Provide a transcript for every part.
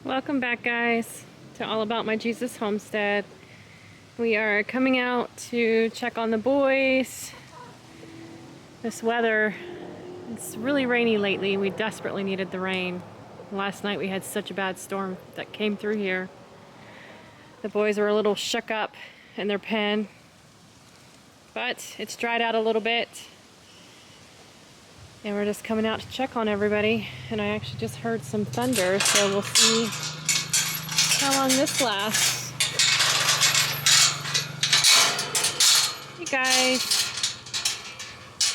Welcome back, guys, to All About My Jesus Homestead. We are coming out to check on the boys. This weather, it's really rainy lately. We desperately needed the rain. Last night we had such a bad storm that came through here. The boys were a little shook up in their pen, but it's dried out a little bit. And we're just coming out to check on everybody. And I actually just heard some thunder, so we'll see how long this lasts. Hey guys.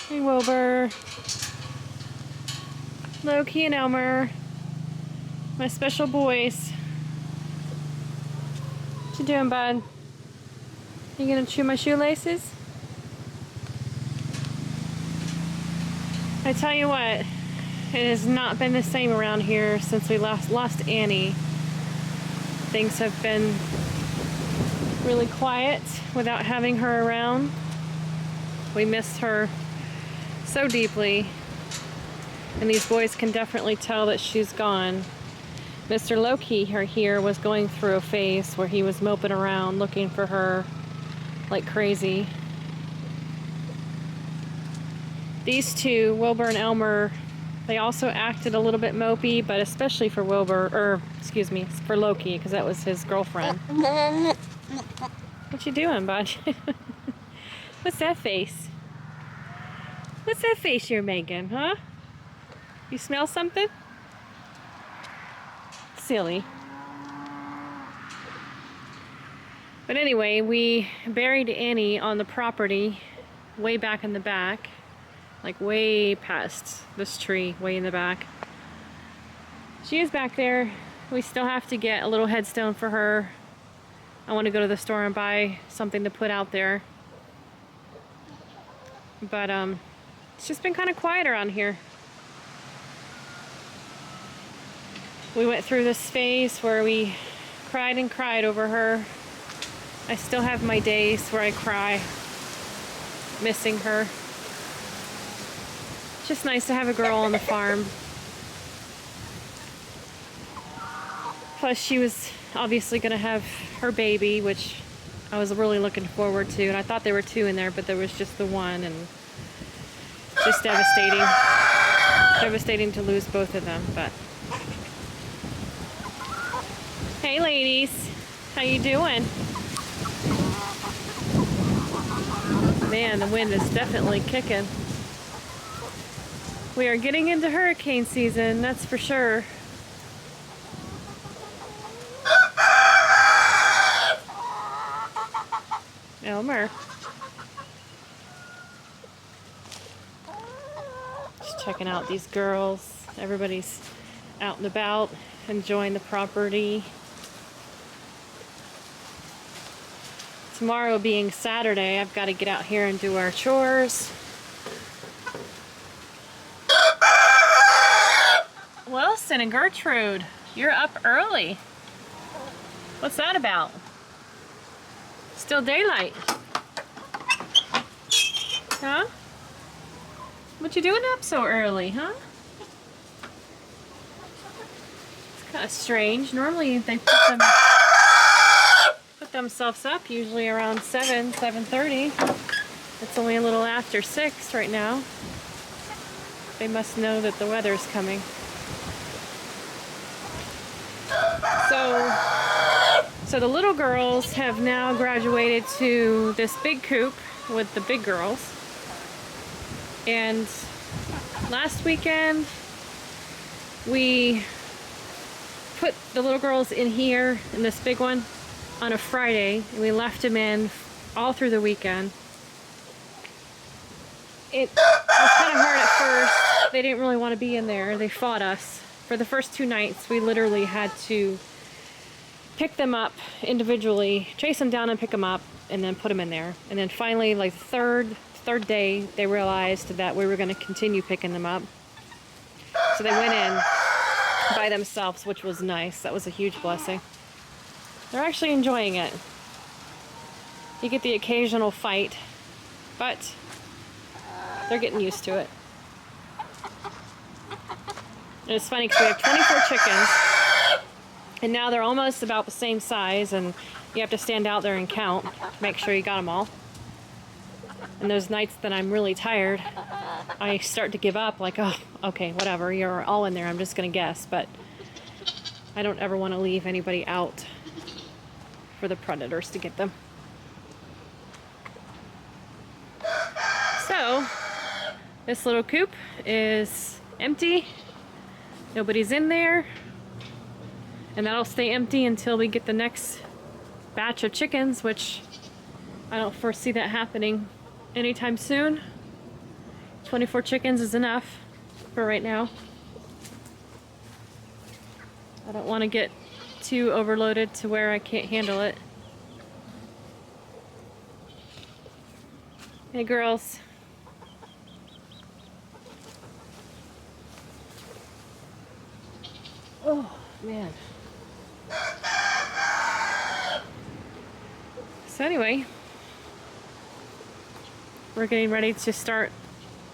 Hey Wilbur. Loki and Elmer. My special boys. What you doing, bud? You gonna chew my shoelaces? I tell you what, it has not been the same around here since we lost Annie. Things have been really quiet without having her around. We missed her so deeply, and these boys can definitely tell that she's gone. Mr. Loki here was going through a phase where he was moping around looking for her like crazy. These two, Wilbur and Elmer, they also acted a little bit mopey, but especially for for Loki, because that was his girlfriend. What you doing, bud? What's that face? What's that face you're making, huh? You smell something? Silly. But anyway, we buried Annie on the property way back in the back. Like way past this tree, way in the back. She is back there. We still have to get a little headstone for her. I want to go to the store and buy something to put out there. But it's just been kind of quiet around here. We went through this phase where we cried and cried over her. I still have my days where I cry, missing her. It's just nice to have a girl on the farm. Plus, she was obviously going to have her baby, which I was really looking forward to. And I thought there were two in there, but there was just the one, and just devastating. Devastating to lose both of them, but. Hey, ladies. How you doing? Man, the wind is definitely kicking. We are getting into hurricane season, that's for sure. Elmer. Just checking out these girls. Everybody's out and about, enjoying the property. Tomorrow being Saturday, I've got to get out here and do our chores. Wilson and Gertrude, you're up early. What's that about? Still daylight. Huh? What you doing up so early, huh? It's kind of strange. Normally they put themselves up usually around 7:30. It's only a little after 6 right now. They must know that the weather's coming. So the little girls have now graduated to this big coop with the big girls. And last weekend, we put the little girls in here, in this big one, on a Friday. And we left them in all through the weekend. It was kind of hard at first. They didn't really want to be in there. They fought us. For the first 2 nights, we literally had to pick them up individually, chase them down and pick them up, and then put them in there. And then finally, like the third day, they realized that we were going to continue picking them up. So they went in by themselves, which was nice. That was a huge blessing. They're actually enjoying it. You get the occasional fight, but they're getting used to it. And it's funny because we have 24 chickens. And now they're almost about the same size, and you have to stand out there and count, make sure you got them all. And those nights that I'm really tired, I start to give up, like, oh, okay, whatever, you're all in there, I'm just gonna guess. But I don't ever want to leave anybody out for the predators to get them. So, this little coop is empty. Nobody's in there. And that'll stay empty until we get the next batch of chickens, which I don't foresee that happening anytime soon. 24 chickens is enough for right now. I don't want to get too overloaded to where I can't handle it. Hey girls. Oh man. So anyway, we're getting ready to start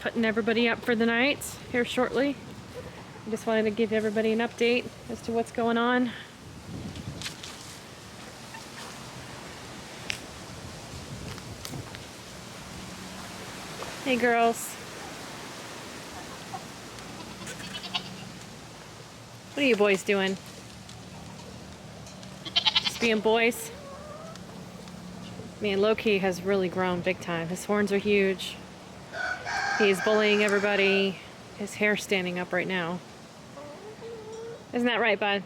putting everybody up for the night here shortly. I just wanted to give everybody an update as to what's going on. Hey girls. What are you boys doing? Just being boys? Man, Loki has really grown big time. His horns are huge. He's bullying everybody. His hair's standing up right now. Isn't that right, bud?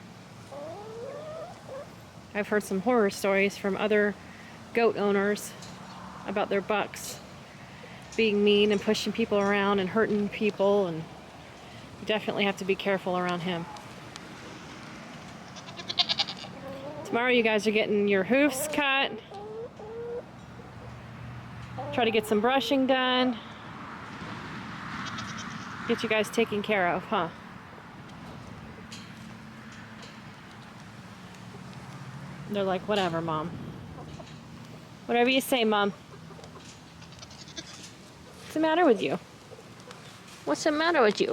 I've heard some horror stories from other goat owners about their bucks being mean and pushing people around and hurting people, and you definitely have to be careful around him. Tomorrow you guys are getting your hoofs cut. Try to get some brushing done. Get you guys taken care of, huh? They're like, whatever, Mom. Whatever you say, Mom. What's the matter with you? What's the matter with you?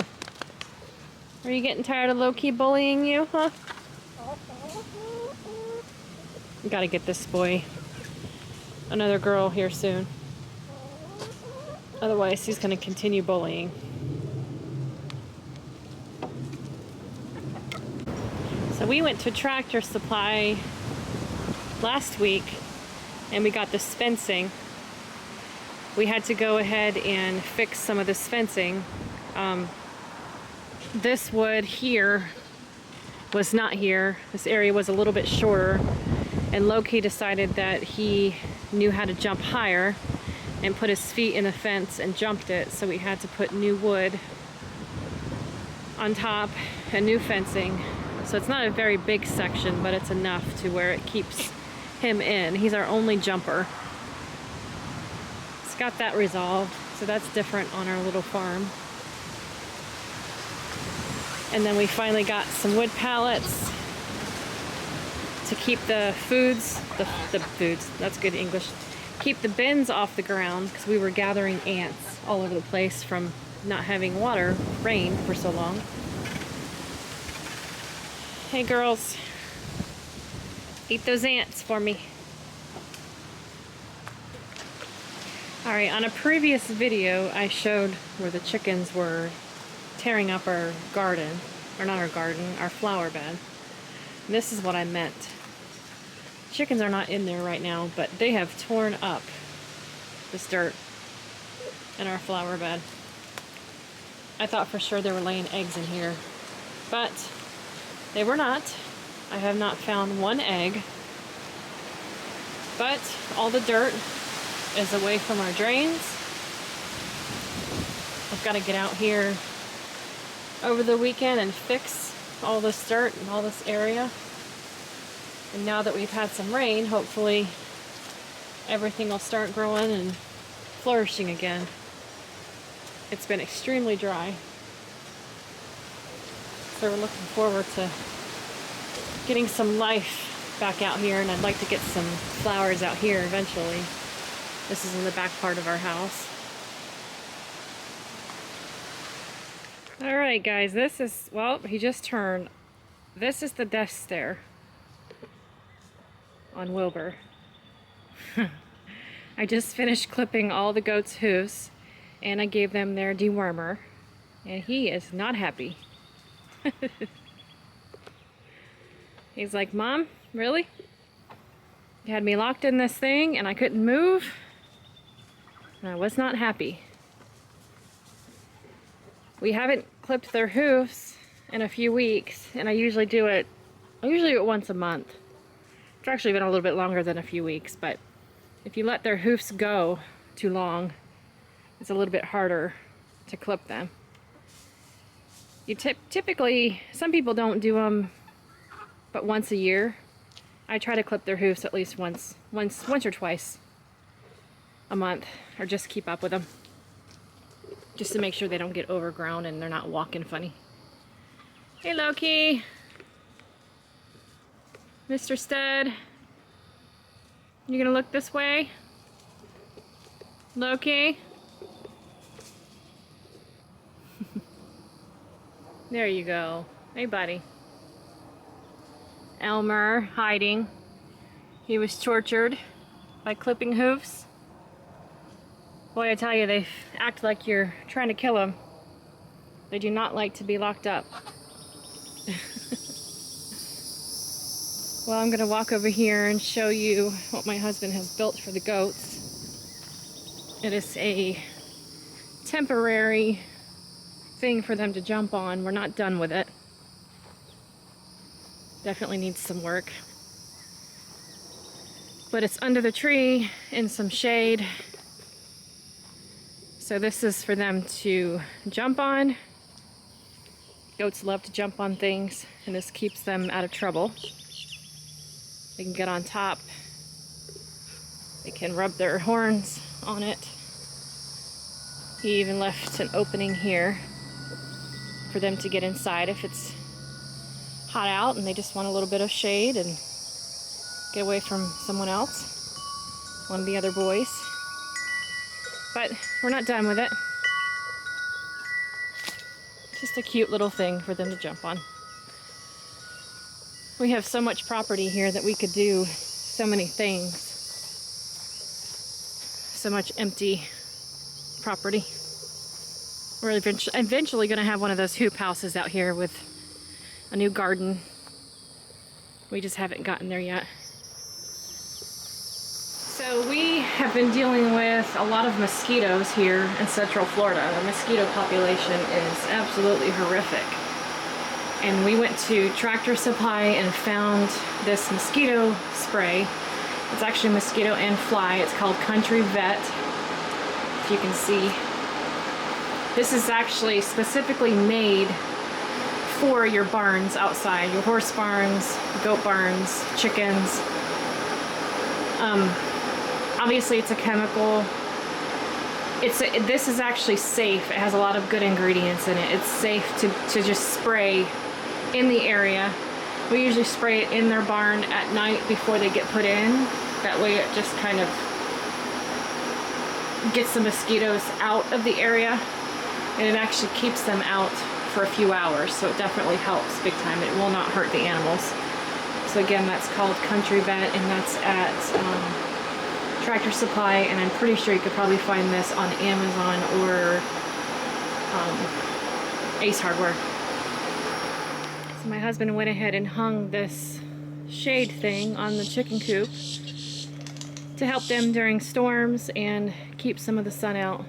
Are you getting tired of Loki bullying you, huh? We gotta get this boy another girl here soon. Otherwise, he's gonna continue bullying. So we went to Tractor Supply last week and we got this fencing. We had to go ahead and fix some of this fencing. This wood here was not here. This area was a little bit shorter, and Loki decided that he knew how to jump higher and put his feet in the fence and jumped it, so we had to put new wood on top and new fencing. So it's not a very big section, but it's enough to where it keeps him in. He's our only jumper. It's got that resolved, so that's different on our little farm. And then we finally got some wood pallets to keep the foods, that's good English, keep the bins off the ground, because we were gathering ants all over the place from not having rain for so long. Hey girls, eat those ants for me. Alright, on a previous video I showed where the chickens were tearing up our garden, or not our garden, our flower bed. And this is what I meant. Chickens are not in there right now, but they have torn up this dirt in our flower bed. I thought for sure they were laying eggs in here, but they were not. I have not found one egg, but all the dirt is away from our drains. I've got to get out here over the weekend and fix all this dirt and all this area. And now that we've had some rain, hopefully everything will start growing and flourishing again. It's been extremely dry. So we're looking forward to getting some life back out here, and I'd like to get some flowers out here eventually. This is in the back part of our house. Alright guys, this is, well, he just turned. This is the death stare. on Wilbur. I just finished clipping all the goats' hooves and I gave them their dewormer, and he is not happy. He's like, Mom, really? You had me locked in this thing and I couldn't move? And I was not happy. We haven't clipped their hooves in a few weeks, and I usually do it once a month. It's actually been a little bit longer than a few weeks, but if you let their hoofs go too long, it's a little bit harder to clip them. You typically, some people don't do them but once a year. I try to clip their hoofs at least once or twice a month, or just keep up with them, just to make sure they don't get overgrown and they're not walking funny. Hey Loki, Mr. Stud, you gonna look this way? Loki? There you go. Hey buddy. Elmer hiding. He was tortured by clipping hooves. Boy, I tell you, they act like you're trying to kill them. They do not like to be locked up. Well, I'm going to walk over here and show you what my husband has built for the goats. It is a temporary thing for them to jump on. We're not done with it. Definitely needs some work. But it's under the tree in some shade. So this is for them to jump on. Goats love to jump on things, and this keeps them out of trouble. They can get on top. They can rub their horns on it. He even left an opening here for them to get inside if it's hot out and they just want a little bit of shade and get away from someone else, one of the other boys. But we're not done with it. Just a cute little thing for them to jump on. We have so much property here that we could do so many things. So much empty property. We're eventually going to have one of those hoop houses out here with a new garden. We just haven't gotten there yet. So we have been dealing with a lot of mosquitoes here in Central Florida. The mosquito population is absolutely horrific. And we went to Tractor Supply and found this mosquito spray. It's actually mosquito and fly. It's called Country Vet, if you can see. This is actually specifically made for your barns outside, your horse barns, goat barns, chickens. Obviously it's a chemical. This is actually safe. It has a lot of good ingredients in it. It's safe to just spray in the area. We usually spray it in their barn at night before they get put in. That way it just kind of gets the mosquitoes out of the area, and it actually keeps them out for a few hours, so it definitely helps big time. It will not hurt the animals. So again, that's called Country Vet, and that's at Tractor Supply, and I'm pretty sure you could probably find this on Amazon or Ace Hardware. So my husband went ahead and hung this shade thing on the chicken coop to help them during storms and keep some of the sun out.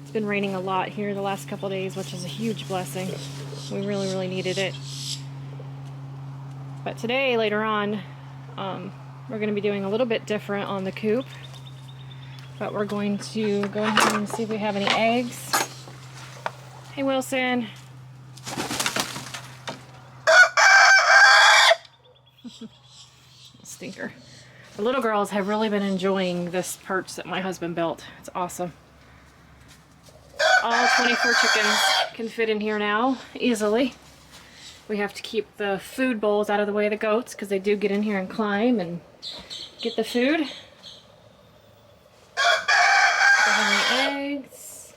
It's been raining a lot here the last couple days, which is a huge blessing. We really, really needed it. But today, later on, we're going to be doing a little bit different on the coop. But we're going to go ahead and see if we have any eggs. Hey, Wilson. Stinker. The little girls have really been enjoying this perch that my husband built. It's awesome. All 24 chickens can fit in here now easily. We have to keep the food bowls out of the way of the goats because they do get in here and climb and get the food. How many eggs?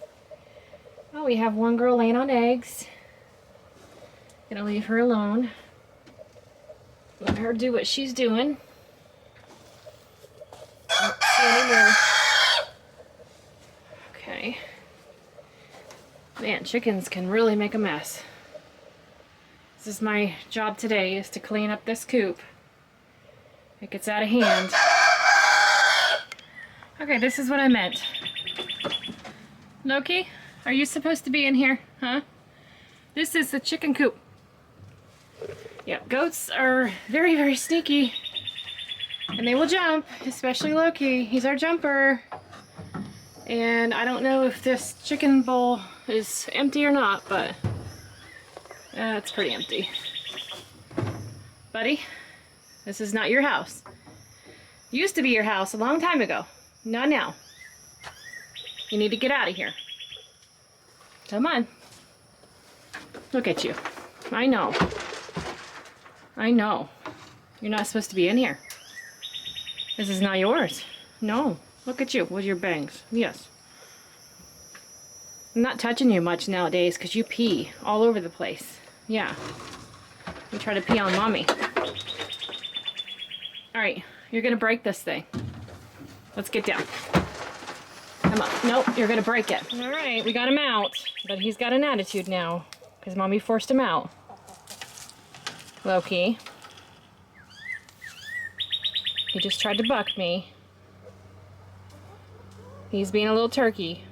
Oh, we have one girl laying on eggs. Gonna leave her alone. Let her do what she's doing. Don't see any more. Okay. Man, chickens can really make a mess. This is my job today, is to clean up this coop. It gets out of hand. Okay, this is what I meant. Loki, are you supposed to be in here? Huh? This is the chicken coop. Yeah, goats are very, very sneaky. And they will jump, especially Loki. He's our jumper. And I don't know if this chicken bowl is empty or not, but it's pretty empty. Buddy, this is not your house. Used to be your house a long time ago. Not now. You need to get out of here. Come on. Look at you. I know. I know. You're not supposed to be in here. This is not yours. No. Look at you with your bangs. Yes. I'm not touching you much nowadays because you pee all over the place. Yeah. You try to pee on mommy. Alright, you're gonna break this thing. Let's get down. Come on. Nope, you're gonna break it. Alright, we got him out. But he's got an attitude now because mommy forced him out. Loki. He just tried to buck me. He's being a little turkey.